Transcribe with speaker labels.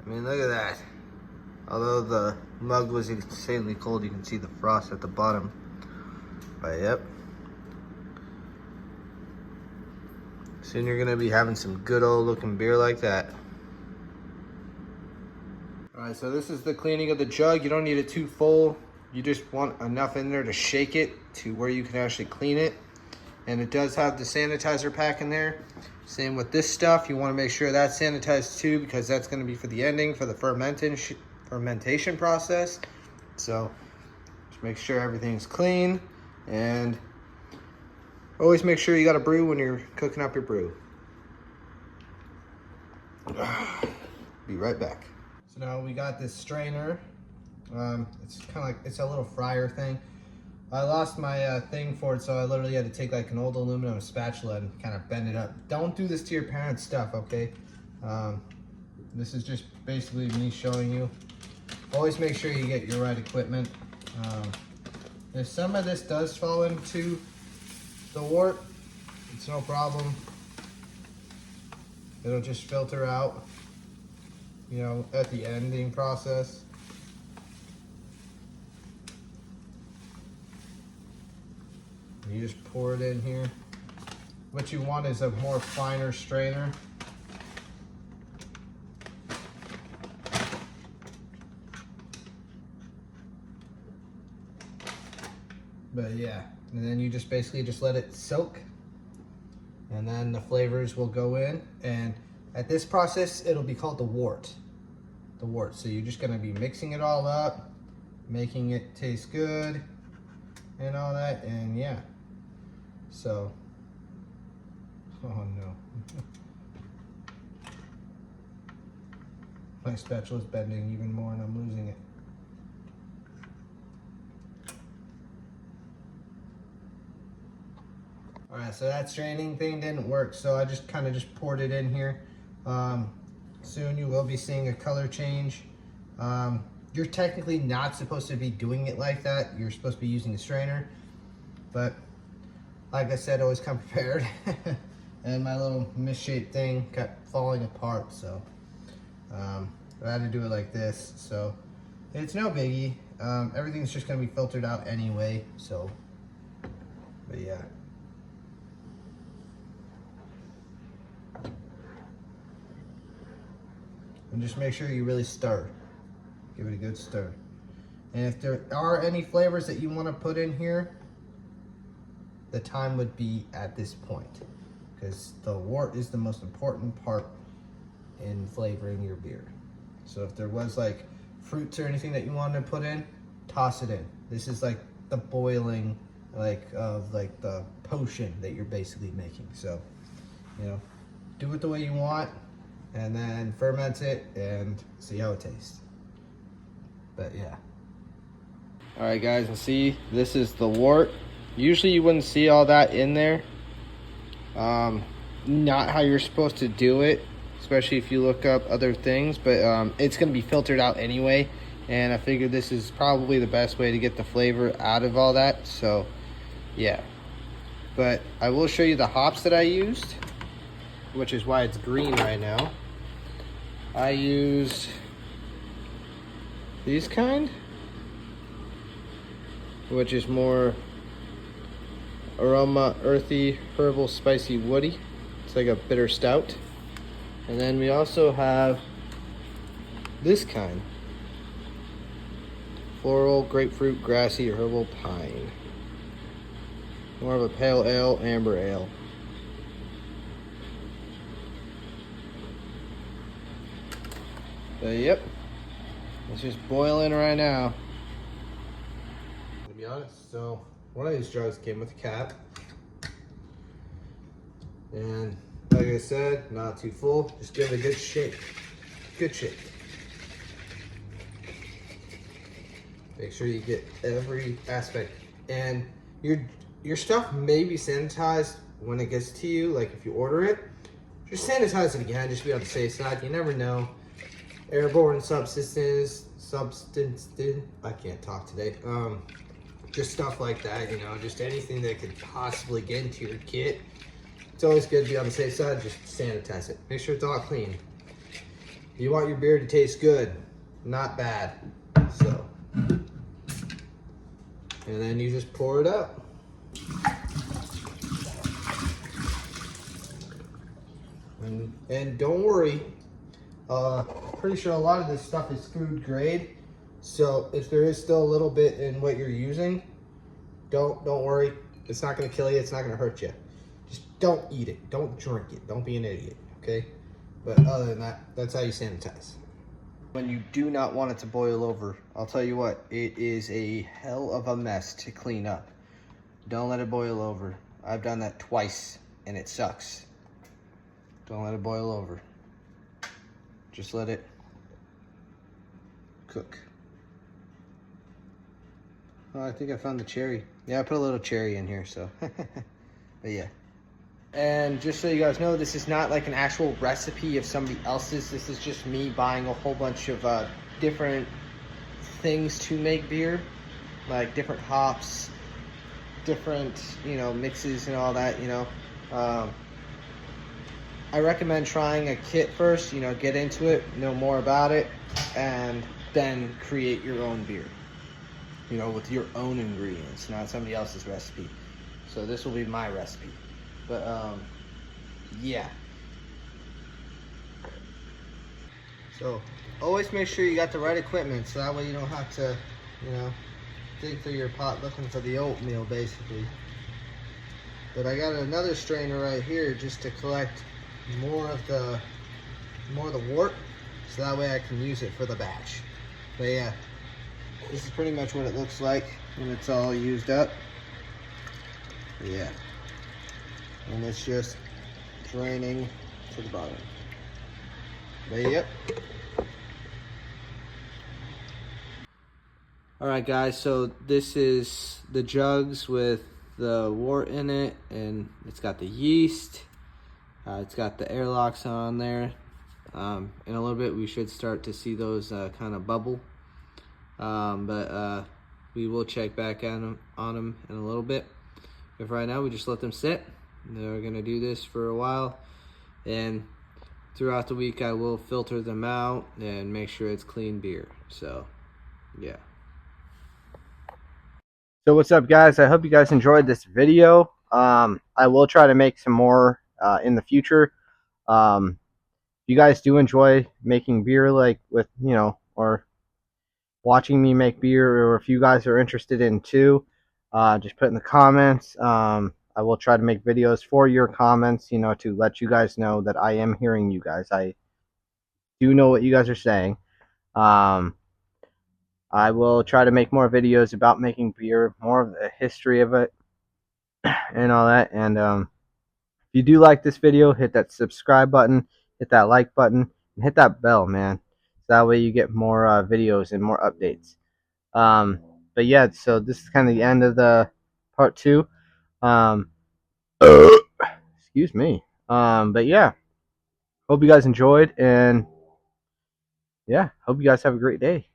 Speaker 1: I mean, look at that. Although the mug was insanely cold, you can see the frost at the bottom. But yep. Soon you're gonna be having some good old looking beer like that. Alright, so this is the cleaning of the jug. You don't need it too full. You just want enough in there to shake it to where you can actually clean it. And it does have the sanitizer pack in there. Same with this stuff. You want to make sure that's sanitized too, because that's going to be for the ending, for the fermentation process. So just make sure everything's clean, and always make sure you got a brew when you're cooking up your brew. Be right back. So now we got this strainer. It's kind of like, it's a little fryer thing. I lost my thing for it, so I literally had to take like an old aluminum spatula and kind of bend it up. Don't do this to your parents' stuff, okay? This is just basically me showing you. Always make sure you get your right equipment. If some of this does fall into the wort, it's no problem. It'll just filter out, you know, at the ending process. You just pour it in here. What you want is a more finer strainer. But yeah, and then you just basically just let it soak, and then the flavors will go in. And at this process, it'll be called the wort. The wort. So you're just gonna be mixing it all up, making it taste good, and all that, and yeah. So, oh no. My spatula's bending even more and I'm losing it. All right, so that straining thing didn't work, so I just kind of just poured it in here. Soon you will be seeing a color change. You're technically not supposed to be doing it like that. You're supposed to be using a strainer, but like I said, always come prepared. And my little misshaped thing kept falling apart, so I had to do it like this. So it's no biggie. Everything's just gonna be filtered out anyway, so, but yeah. And just make sure you really stir. Give it a good stir. And if there are any flavors that you want to put in here, the time would be at this point, because the wort is the most important part in flavoring your beer. So if there was like fruits or anything that you wanted to put in, toss it in. This is like the boiling, like of like the potion that you're basically making. So, you know, do it the way you want, and then ferment it and see how it tastes. But yeah. All right, guys, and see, this is the wort. Usually you wouldn't see all that in there. Not how you're supposed to do it, especially if you look up other things, but it's gonna be filtered out anyway. And I figured this is probably the best way to get the flavor out of all that, so yeah. But I will show you the hops that I used, which is why it's green right now. I used these kind, which is more aroma, earthy, herbal, spicy, woody. It's like a bitter stout. And then we also have this kind, floral, grapefruit, grassy, herbal, pine. More of a pale ale, amber ale. But yep, it's just boiling right now. To be honest, so one of these jugs came with a cap. And like I said, not too full. Just give it a good shake. Good shake. Make sure you get every aspect. And your stuff may be sanitized when it gets to you, like if you order it. Just sanitize it again, just be on the safe side. You never know. Airborne substances, I can't talk today. Just stuff like that, you know, just anything that could possibly get into your kit. It's always good to be on the safe side, just sanitize it. Make sure it's all clean. You want your beer to taste good, not bad. So, and then you just pour it out. And don't worry, pretty sure a lot of this stuff is food grade. So if there is still a little bit in what you're using, don't worry. It's not gonna kill you. It's not gonna hurt you. Just don't eat it. Don't drink it. Don't be an idiot. Okay. But other than that, that's how you sanitize. When you do not want it to boil over, I'll tell you what, it is a hell of a mess to clean up. Don't let it boil over. I've done that twice and it sucks. Don't let it boil over. Just let it cook. Oh, I think I found the cherry. Yeah, I put a little cherry in here, so. But yeah. And just so you guys know, this is not like an actual recipe of somebody else's. This is just me buying a whole bunch of different things to make beer. Like different hops, different, mixes and all that, I recommend trying a kit first, get into it, know more about it, and then create your own beer. With your own ingredients, not somebody else's recipe. So this will be my recipe. But, yeah. So, always make sure you got the right equipment, so that way you don't have to, dig through your pot looking for the oatmeal, basically. But I got another strainer right here just to collect more of the wort, so that way I can use it for the batch. But yeah, this is pretty much what it looks like when it's all used up. But yeah, and it's just draining to the bottom. But yep. Alright guys, so this is the jugs with the wort in it, and it's got the yeast. It's got the airlocks on there. In a little bit we should start to see those kind of bubble. But we will check back on them in a little bit. But right now we just let them sit. They're going to do this for a while. And throughout the week I will filter them out and make sure it's clean beer. So, yeah. So what's up guys? I hope you guys enjoyed this video. I will try to make some more in the future. If you guys do enjoy making beer, like with, or watching me make beer, or if you guys are interested in too, just put in the comments. I will try to make videos for your comments, to let you guys know that I am hearing you guys. I do know what you guys are saying. I will try to make more videos about making beer, more of the history of it and all that. And if you do like this video, hit that subscribe button, hit that like button, and hit that bell, man. So that way you get more videos and more updates. But yeah, so this is kind of the end of the part 2. Excuse me. But yeah, hope you guys enjoyed, and yeah, hope you guys have a great day.